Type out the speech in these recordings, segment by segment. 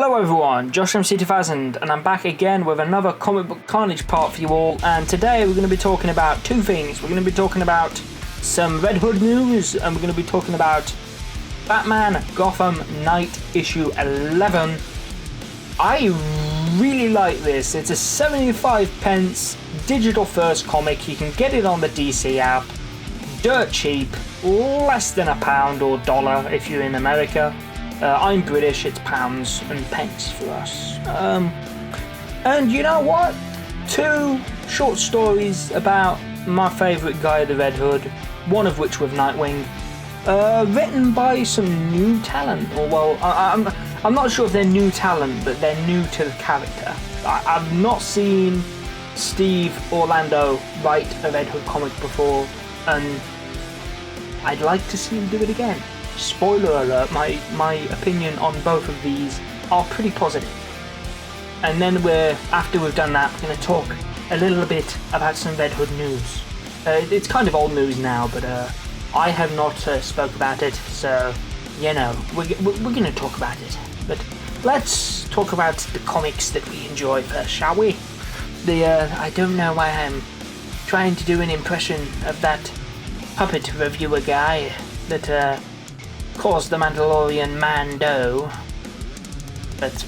Hello everyone, Josh from C2000, and I'm back again with another comic book Carnage part for you all, and today we're going to be talking about two things. We're going to be talking about some Red Hood news, and we're going to be talking about Batman Gotham Knight issue 11. I really like this. It's a 75p digital first comic. You can get it on the DC app, dirt cheap, less than £1 or $1 if you're in America. I'm British, it's pounds and pence for us. And you know what? Two short stories about my favourite guy, the Red Hood, one of which with Nightwing, written by some new talent. Or well, I'm not sure if they're new talent, but they're new to the character. I've not seen Steve Orlando write a Red Hood comic before, and I'd like to see him do it again. Spoiler alert, my opinion on both of these are pretty positive. And then after we've done that, we're going to talk a little bit about some Red Hood news. It's kind of old news now, but I have not spoke about it, so, you know, we're going to talk about it. But let's talk about the comics that we enjoy first, shall we? I don't know why I'm trying to do an impression of that puppet reviewer guy that caused the Mandalorian Mando, but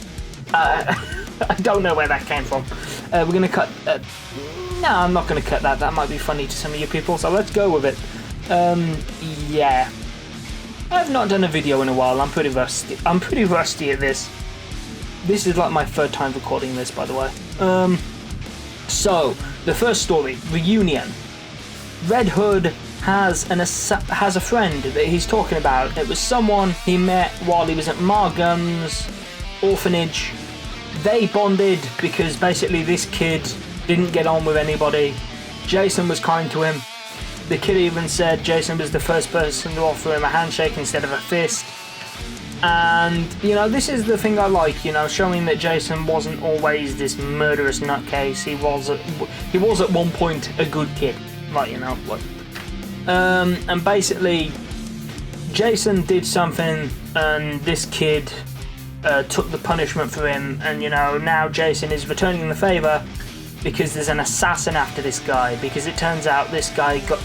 I don't know where that came from. We're going to cut... no, I'm not going to cut that. That might be funny to some of you people, so let's go with it. Yeah. I've not done a video in a while. I'm pretty rusty. I'm pretty rusty at this. This is like my third time recording this, by the way. So, the first story, Reunion. Red Hood has a friend that he's talking about. It was someone he met while he was at Margum's orphanage. They bonded because basically this kid didn't get on with anybody. Jason was kind to him. The kid even said Jason was the first person to offer him a handshake instead of a fist. And, you know, this is the thing I like, you know, showing that Jason wasn't always this murderous nutcase. He was at one point a good kid. Like, you know, like... and basically, Jason did something, and this kid took the punishment for him, and you know, now Jason is returning the favor because there's an assassin after this guy. Because it turns out this guy got,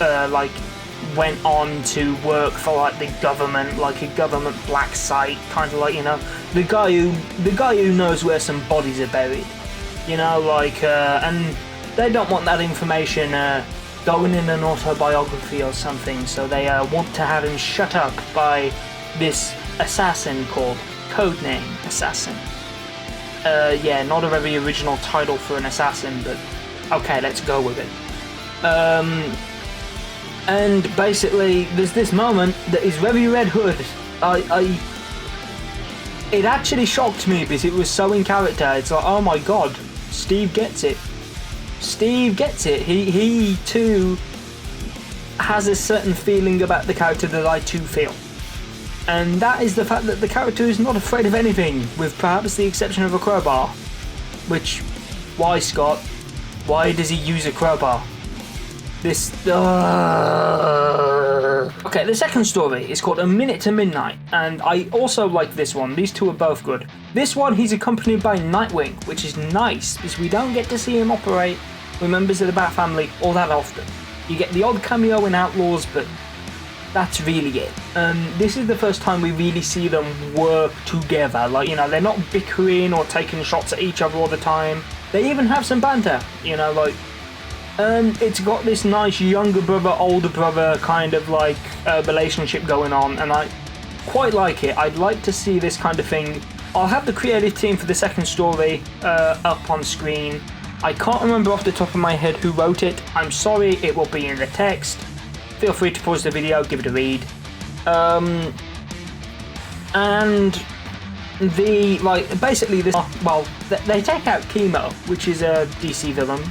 went on to work for like the government, like a government black site, kind of like, you know, the guy who knows where some bodies are buried, you know, like, and they don't want that information going in an autobiography or something, so they want to have him shut up by this assassin called Codename Assassin. Yeah, not a very original title for an assassin, but okay, let's go with it. And basically, there's this moment that is very Red Hood. It actually shocked me because it was so in character. It's like, oh my god, Steve gets it. Steve gets it. He too has a certain feeling about the character that I too feel. And that is the fact that the character is not afraid of anything, with perhaps the exception of a crowbar. Which, why, Scott? Why does he use a crowbar? This... Okay, the second story is called A Minute to Midnight, and I also like this one. These two are both good. This one, he's accompanied by Nightwing, which is nice, because we don't get to see him operate with members of the Bat family all that often. You get the odd cameo in Outlaws, but that's really it. This is the first time we really see them work together. Like, you know, they're not bickering or taking shots at each other all the time. They even have some banter, you know, like... it's got this nice younger brother, older brother kind of like relationship going on, and I quite like it. I'd like to see this kind of thing. I'll have the creative team for the second story up on screen. I can't remember off the top of my head who wrote it. I'm sorry, it will be in the text. Feel free to pause the video, give it a read. And the, like, basically this, well, they take out Chemo, which is a DC villain.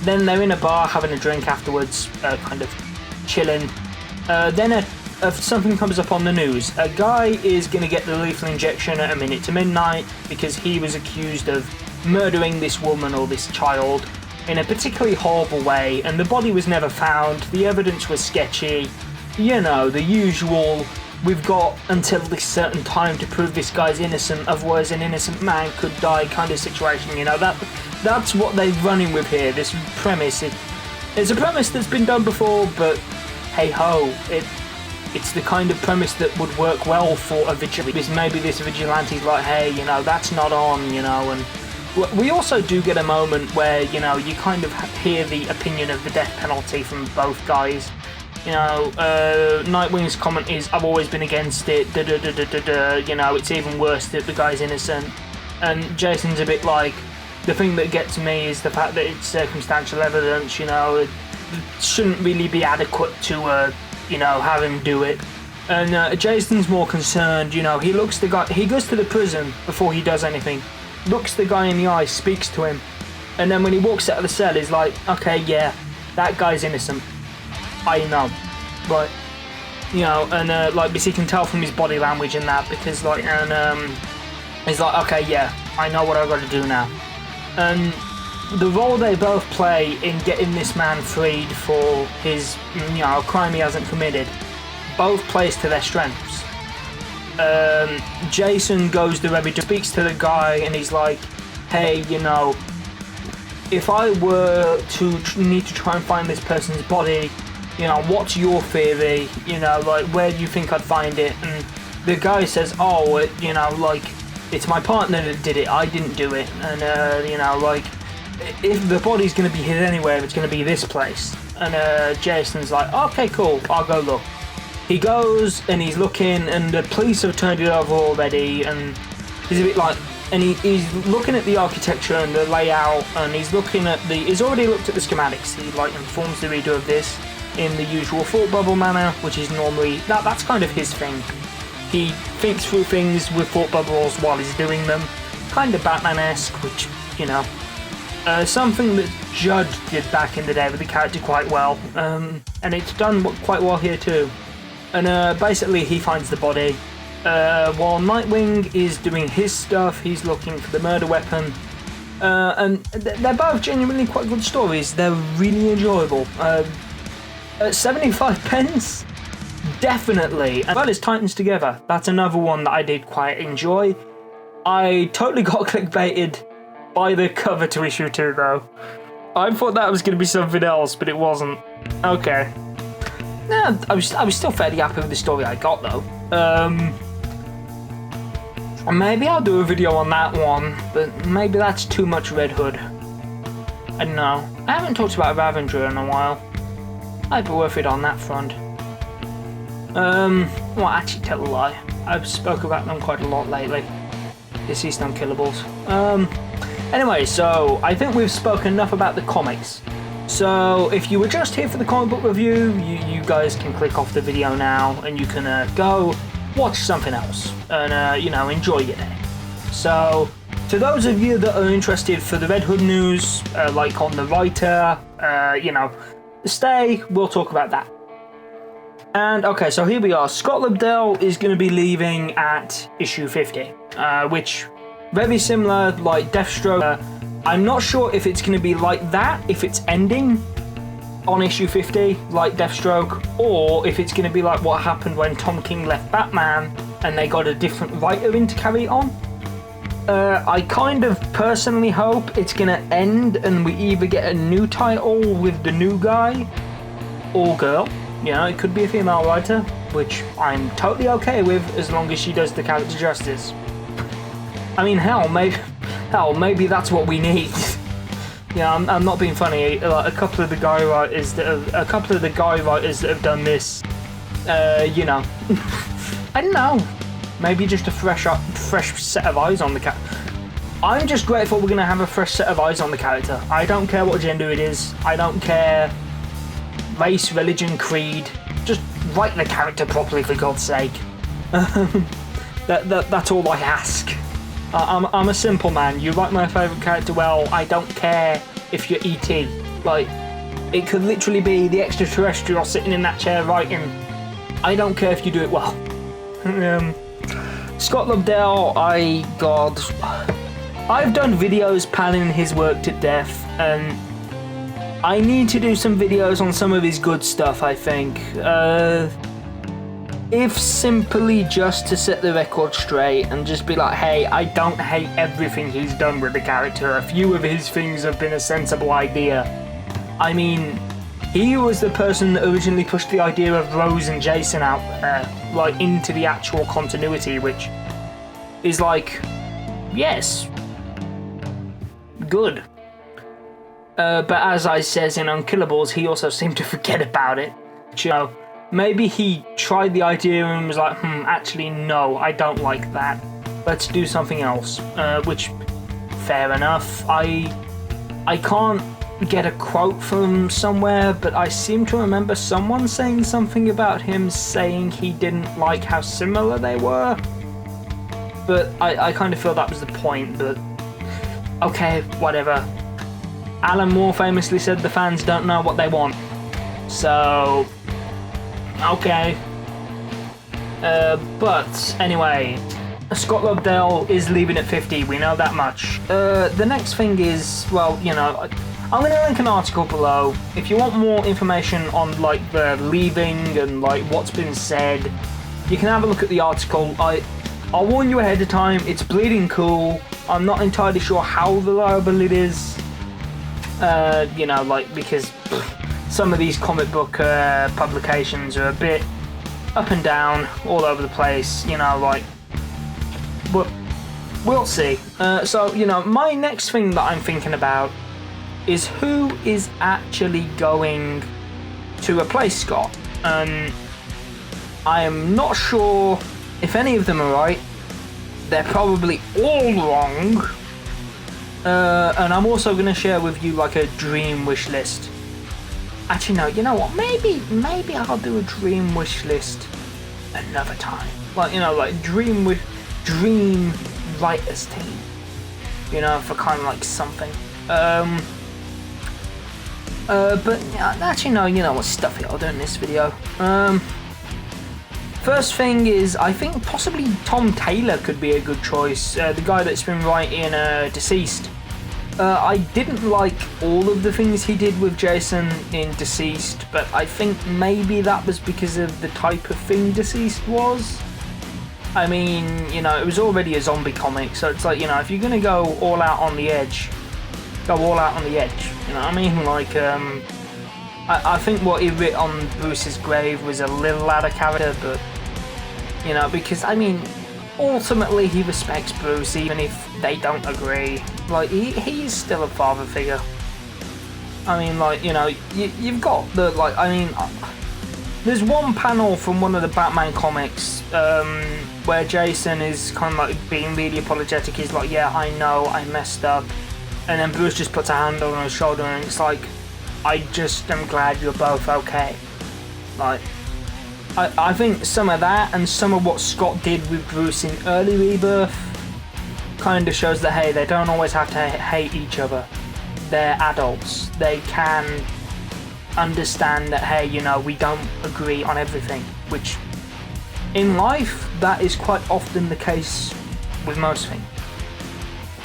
Then they're in a bar having a drink afterwards, kind of chilling. Then something comes up on the news. A guy is going to get the lethal injection at a minute to midnight because he was accused of murdering this woman or this child in a particularly horrible way, and the body was never found. The evidence was sketchy. You know, the usual we've got until this certain time to prove this guy's innocent, otherwise an innocent man could die kind of situation, you know. That's what they're running with here, this premise. It's a premise that's been done before, but hey-ho, it's the kind of premise that would work well for a vigilante. Because maybe this vigilante's like, hey, you know, that's not on, you know, and we also do get a moment where, you know, you kind of hear the opinion of the death penalty from both guys. You know, Nightwing's comment is, I've always been against it, you know, it's even worse that the guy's innocent. And Jason's a bit like, the thing that gets me is the fact that it's circumstantial evidence, you know, it shouldn't really be adequate to, you know, have him do it. And Jason's more concerned, you know, he goes to the prison before he does anything. Looks the guy in the eye, speaks to him, and then when he walks out of the cell, he's like, okay, yeah, that guy's innocent. I know, right? You know, and like, because he can tell from his body language and that, because like, and he's like, okay, yeah, I know what I've got to do now. And the role they both play in getting this man freed for his, you know, crime he hasn't committed, both plays to their strengths. Jason goes to speaks to the guy, and he's like, hey, you know, if I were to need to try and find this person's body, you know, what's your theory? You know, like, where do you think I'd find it? And the guy says, oh, you know, like, it's my partner that did it, I didn't do it. And, you know, like, if the body's going to be hid anywhere, it's going to be this place. And Jason's like, okay, cool, I'll go look. He goes and he's looking, and the police have turned it over already, and he's a bit like, and he's looking at the architecture and the layout, and he's looking at he's already looked at the schematics. He like informs the reader of this in the usual thought bubble manner, which is normally, that's kind of his thing. He thinks through things with thought bubbles while he's doing them, kind of Batman-esque, which, you know, something that Judd did back in the day with the character quite well, and it's done quite well here too. And basically he finds the body, while Nightwing is doing his stuff. He's looking for the murder weapon, and they're both genuinely quite good stories. They're really enjoyable. At 75 pence, definitely. As well as Titans Together, that's another one that I did quite enjoy. I totally got clickbaited by the cover to issue 2 though. I thought that was going to be something else, but it wasn't. Okay. Nah, I was still fairly happy with the story I got though. Maybe I'll do a video on that one, but maybe that's too much Red Hood. I don't know. I haven't talked about Ravager in a while. I'd be worth it on that front. Well, actually, tell a lie. I've spoke about them quite a lot lately. Deceased Unkillables. Anyway, so I think we've spoken enough about the comics. So if you were just here for the comic book review, you guys can click off the video now, and you can go watch something else and you know, enjoy your day. So to those of you that are interested for the Red Hood news, like on the writer, you know, stay. We'll talk about that. And okay, so here we are. Scott Lobdell is going to be leaving at issue 50, which very similar, like Deathstroke. I'm not sure if it's going to be like that, if it's ending on issue 50, like Deathstroke, or if it's going to be like what happened when Tom King left Batman and they got a different writer in to carry it on. I kind of personally hope it's going to end and we either get a new title with the new guy or girl. You know, it could be a female writer, which I'm totally okay with as long as she does the character justice. I mean, hell, maybe that's what we need. Yeah, I'm not being funny. Like, a couple of the guy writers that have done this, you know, I don't know. Maybe just a fresh set of eyes on the character. I'm just grateful we're gonna have a fresh set of eyes on the character. I don't care what gender it is. I don't care race, religion, creed. Just write the character properly, for God's sake. That's all I ask. I'm a simple man. You write my favourite character well, I don't care if you're E.T. Like, it could literally be the extraterrestrial sitting in that chair writing. I don't care if you do it well. Scott Lobdell, I've done videos panning his work to death, and I need to do some videos on some of his good stuff, I think. if simply just to set the record straight and just be like, hey, I don't hate everything he's done with the character. A few of his things have been a sensible idea. I mean, he was the person that originally pushed the idea of Rose and Jason out there, like into the actual continuity, which is like, yes, good. But as I says in Unkillables, he also seemed to forget about it. You know, maybe he tried the idea and was like, actually no, I don't like that. Let's do something else. Which, fair enough. I can't get a quote from somewhere, but I seem to remember someone saying something about him saying he didn't like how similar they were. But I kind of feel that was the point, but okay, whatever. Alan Moore famously said the fans don't know what they want. So, okay. But anyway, Scott Lobdell is leaving at 50, we know that much. The next thing is, well, you know, I'm going to link an article below. If you want more information on like the leaving and like what's been said, you can have a look at the article. I'll warn you ahead of time, it's bleeding cool. I'm not entirely sure how reliable it is. You know, like, because some of these comic book publications are a bit up and down, all over the place, you know, like, but we'll see. So, you know, my next thing that I'm thinking about is who is actually going to replace Scott. I am not sure if any of them are right. They're probably all wrong. And I'm also going to share with you like a dream wish list. Actually, no, you know what? Maybe I'll do a dream wish list another time. Like, you know, like dream writers team. You know, for kind of like something. But actually, no, you know what? Stuff it. I'll do it in this video. First thing is, I think possibly Tom Taylor could be a good choice. The guy that's been writing Deceased. I didn't like all of the things he did with Jason in Deceased, but I think maybe that was because of the type of thing Deceased was. I mean, you know, it was already a zombie comic, so it's like, you know, if you're gonna go all out on the edge, go all out on the edge. You know what I mean? Like, I think what he writ on Bruce's grave was a little out of character, but, you know, because, I mean, ultimately he respects Bruce even if they don't agree. Like, he's still a father figure. I mean, like, you know, you've got the, like, I mean, there's one panel from one of the Batman comics where Jason is kind of like being really apologetic. He's like, yeah, I know, I messed up. And then Bruce just puts a hand on his shoulder and it's like, I just am glad you're both okay. Like, I think some of that and some of what Scott did with Bruce in early Rebirth kind of shows that, hey, they don't always have to hate each other. They're adults. They can understand that, hey, you know, we don't agree on everything, which in life, that is quite often the case with most things.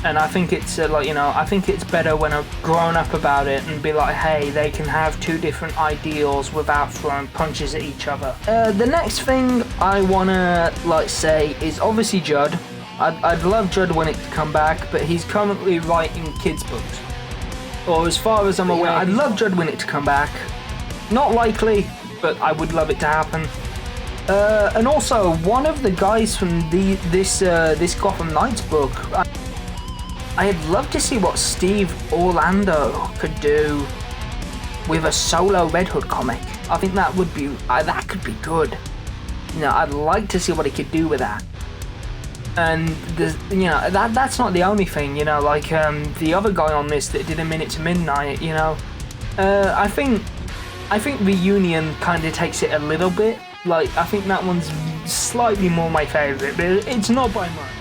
And I think it's like, you know, I think it's better when I've grown up about it and be like, hey, they can have two different ideals without throwing punches at each other. The next thing I wanna like say is obviously Judd. I'd love Judd Winnick to come back, but he's currently writing kids books. Or as far as I'm aware, I'd love Judd Winnick to come back. Not likely, but I would love it to happen. And also, one of the guys from this Gotham Knights book, I'd love to see what Steve Orlando could do with a solo Red Hood comic. I think that would be that could be good. You know, I'd like to see what he could do with that. And you know, that's not the only thing. You know, like the other guy on this that did A Minute to Midnight. You know, I think Reunion kind of takes it a little bit. Like, I think that one's slightly more my favourite, but it's not by much.